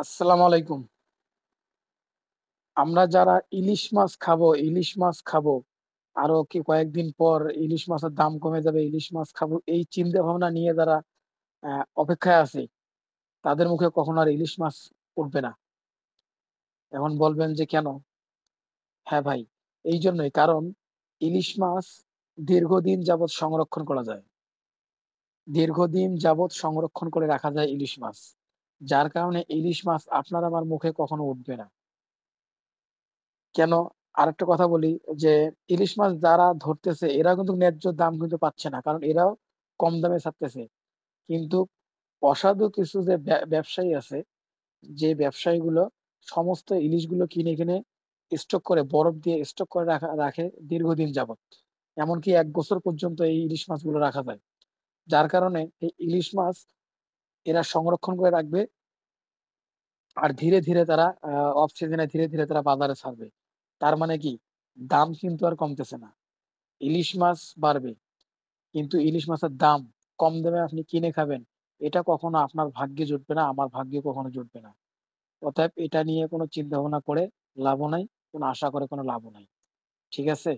আসসালামু আলাইকুম। আমরা যারা ইলিশ মাছ খাবো, আরো কি কয়েকদিন পর ইলিশ মাছের দাম কমে যাবে, ইলিশ মাছ খাবো, এই চিন্তা ভাবনা নিয়ে যারা অ্যা অপেক্ষায় আছি, তাদের মুখে কখনো আর ইলিশ মাছ উঠবে না। এখন বলবেন যে কেন? হ্যাঁ ভাই, এইজন্যই কারণ ইলিশ মাছ দীর্ঘদিন যাবৎ সংরক্ষণ করা যায়। দীর্ঘদিন যাবৎ সংরক্ষণ করে রাখা যায় ইলিশ মাছ। যার কারণে ইলিশ মাছ আপনার আমার মুখে কখনো উঠবে না। কেন? আরেকটা কথা বলি যে, ইলিশ মাছ যারা ধরতেছে এরা কিন্তু ন্যায্য দাম কিন্তু পাচ্ছে না। কারণ এরাও কম দামে ছাড়তেছে। কিন্তু অসাধু কিছু যে ব্যবসায়ী আছে, যে ব্যবসায়ীগুলো সমস্ত ইলিশগুলো কিনে স্টক করে বরফ দিয়ে স্টক করে রাখে দীর্ঘদিন যাবৎ। এমনকি ১ বছর পর্যন্ত এই ইলিশ মাছগুলো রাখা যায়। যার কারণে এই ইলিশ মাছ এরা সংরক্ষণ করে রাখবে আর ধীরে তারা অফ সিজনে ধীরে তারা বাজারে ছাড়বে। তার মানে কি? দাম কিন্তু আর কমতেছে না। ইলিশ মাছ বাড়বে। কিন্তু ইলিশ মাছের দাম কম দামে আপনি কিনে খাবেন, এটা কখনো আপনার ভাগ্যে জুটবে না, আমার ভাগ্যে কখনো জুটবে না। অতএব এটা নিয়ে কোন চিন্তা ভাবনা করে লাভও নাই, কোন আশা করে কোন লাভও নাই। ঠিক আছে?